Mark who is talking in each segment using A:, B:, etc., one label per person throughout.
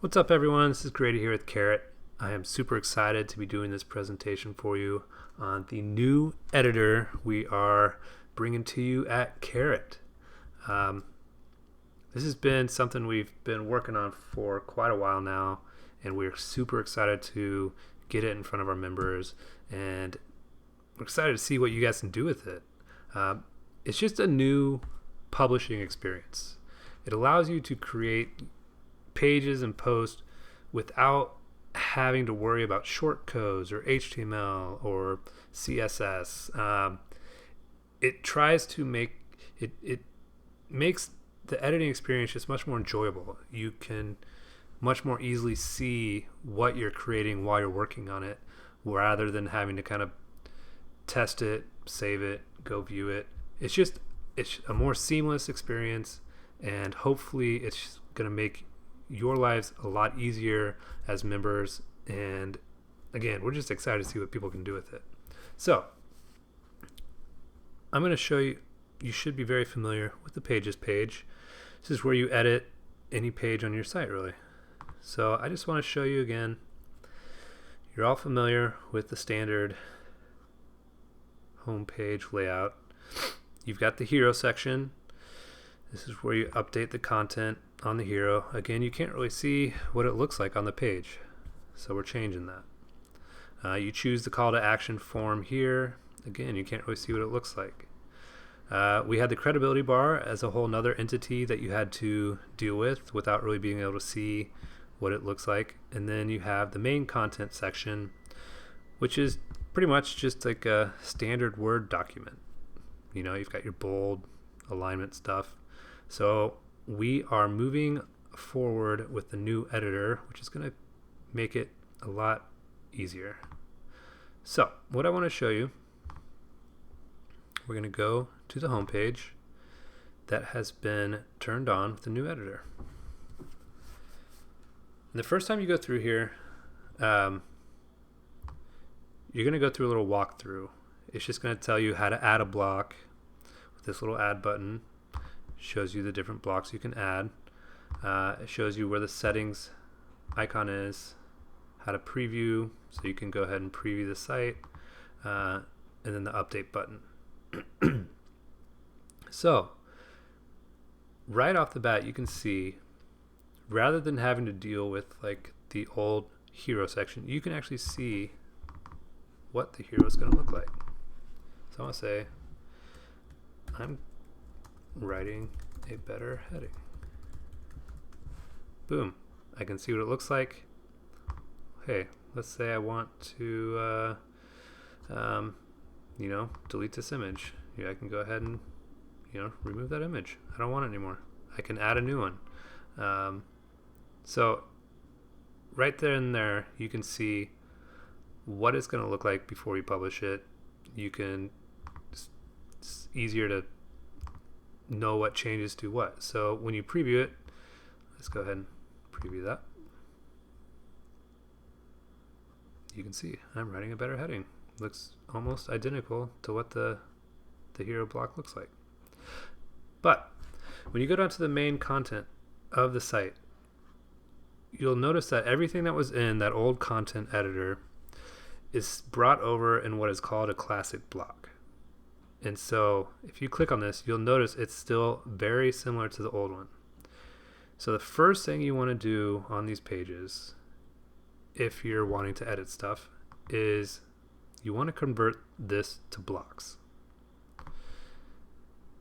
A: What's up, everyone? This is Grady here with Carrot. I am super excited to be doing this presentation for you on the new editor we are bringing to you at Carrot. Um, this has been something we've been working on for quite a while now, and we're super excited to get it in front of our members, and we're excited to see what you guys can do with it. It's just a new publishing experience. It allows you to create pages and posts without having to worry about short codes or HTML or CSS. It tries to make it makes the editing experience just much more enjoyable. You can much more easily see what you're creating while you're working on it, rather than having to kind of test it, save it, go view it. It's a more seamless experience, and hopefully it's going to make your lives a lot easier as members. And again, we're just excited to see what people can do with it. So I'm going to show you. You should be very familiar with the Pages page. This is where you edit any page on your site, really. So I just want to show you again. You're all familiar with the standard homepage layout. You've got the hero section. This is where you update the content on the hero. Again, you can't really see what it looks like on the page, so we're changing that. You choose the call to action form here. Again, you can't really see what it looks like. We had the credibility bar as a whole nother entity that you had to deal with without really being able to see what it looks like. And then you have the main content section, which is pretty much just like a standard Word document. You know, you've got your bold alignment stuff. So we are moving forward with the new editor, which is going to make it a lot easier. So what I want to show you, we're going to go to the home page that has been turned on with the new editor. And the first time you go through here, you're going to go through a little walkthrough. It's just going to tell you how to add a block with this little add button. Shows you the different blocks you can add. It shows you where the settings icon is, how to preview, so you can go ahead and preview the site, and then the update button. So right off the bat, you can see, rather than having to deal with like the old hero section, you can actually see what the hero is going to look like. So I want to say I'm writing a better heading. Boom. I can see what it looks like. Hey, let's say I want to delete this image. I can go ahead and remove that image. I don't want it anymore. I can add a new one. So right there and there, you can see what it's going to look like before you publish it. It's easier to know what changes to what. So when you preview it, let's go ahead and preview that. You can see I'm writing a better heading. Looks almost identical to what the hero block looks like. But when you go down to the main content of the site, you'll notice that everything that was in that old content editor is brought over in what is called a classic block. And so if you click on this, you'll notice it's still very similar to the old one. So the first thing you want to do on these pages, if you're wanting to edit stuff, is you want to convert this to blocks.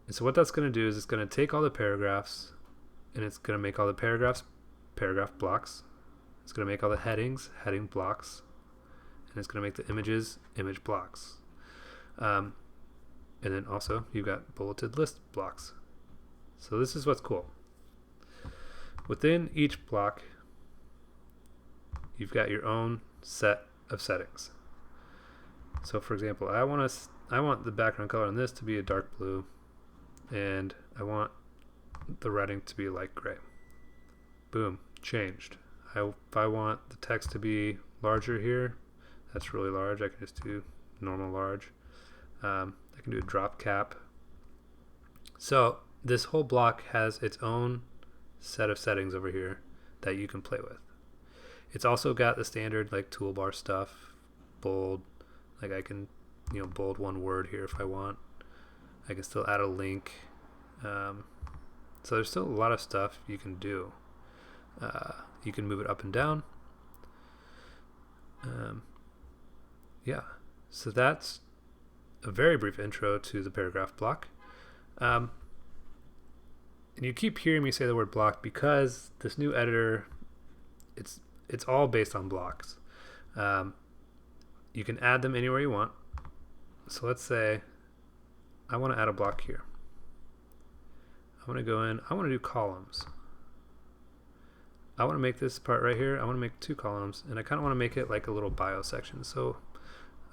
A: And so what that's going to do is it's going to take all the paragraphs, and it's going to make all the paragraphs paragraph blocks. It's going to make all the headings heading blocks, and it's going to make the images image blocks. And then also you've got bulleted list blocks. So this is what's cool. Within each block, you've got your own set of settings. So for example, I want the background color on this to be a dark blue, and I want the writing to be light gray. Boom, changed. If I want the text to be larger here, that's really large. I can just do normal large. I can do a drop cap. So this whole block has its own set of settings over here that you can play with. It's also got the standard like toolbar stuff, bold, like I can, bold one word here if I want. I can still add a link. So there's still a lot of stuff you can do. You can move it up and down. Yeah, so that's a very brief intro to the paragraph block. And you keep hearing me say the word block because this new editor, it's all based on blocks. You can add them anywhere you want. So let's say I want to add a block here. I want to go in, I want to do columns. I want to make this part right here, I want to make 2 columns, and I kind of want to make it like a little bio section. So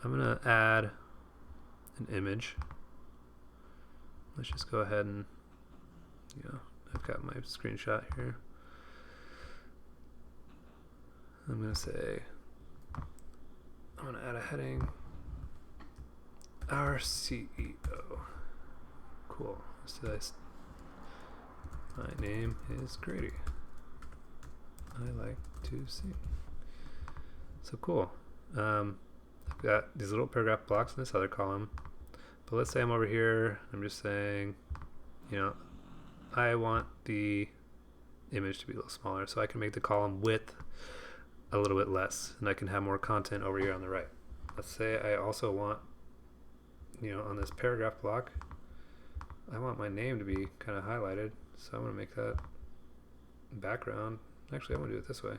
A: I'm going to add an image. Let's just go ahead and, I've got my screenshot here. I'm going to say, I'm going to add a heading, our CEO. Cool. So my name is Grady. I like to sing. So cool. I've got these little paragraph blocks in this other column. But let's say I'm over here. I'm just saying, I want the image to be a little smaller, so I can make the column width a little bit less, and I can have more content over here on the right. Let's say I also want, on this paragraph block, I want my name to be kind of highlighted, so I'm going to make that background. Actually, I'm going to do it this way.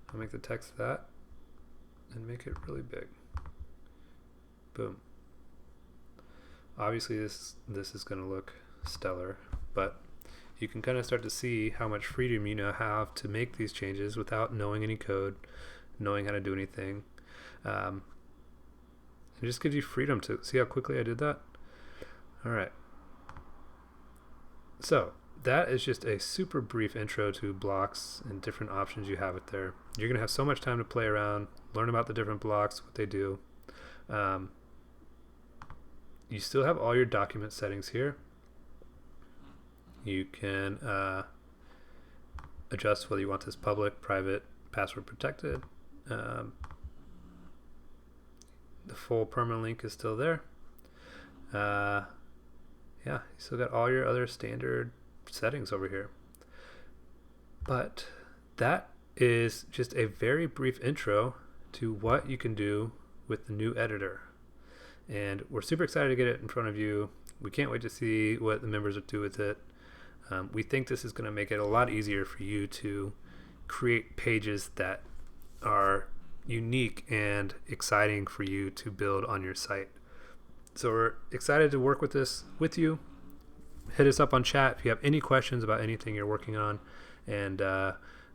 A: I'll make the text that and make it really big. Boom. Obviously, this is going to look stellar, but you can kind of start to see how much freedom you now have to make these changes without knowing any code, knowing how to do anything. It just gives you freedom to see how quickly I did that. All right. So that is just a super brief intro to blocks and different options you have it there. You're going to have so much time to play around, learn about the different blocks, what they do. You still have all your document settings here. You can adjust whether you want this public, private, password protected. The full permanent link is still there. Yeah, you still got all your other standard settings over here. But that is just a very brief intro to what you can do with the new editor. And we're super excited to get it in front of you. We can't wait to see what the members will do with it. We think this is going to make it a lot easier for you to create pages that are unique and exciting for you to build on your site. So we're excited to work with this with you. Hit us up on chat if you have any questions about anything you're working on, and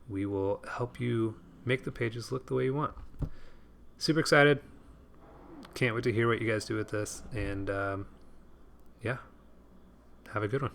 A: we will help you make the pages look the way you want. Super excited. Can't wait to hear what you guys do with this, and yeah, have a good one.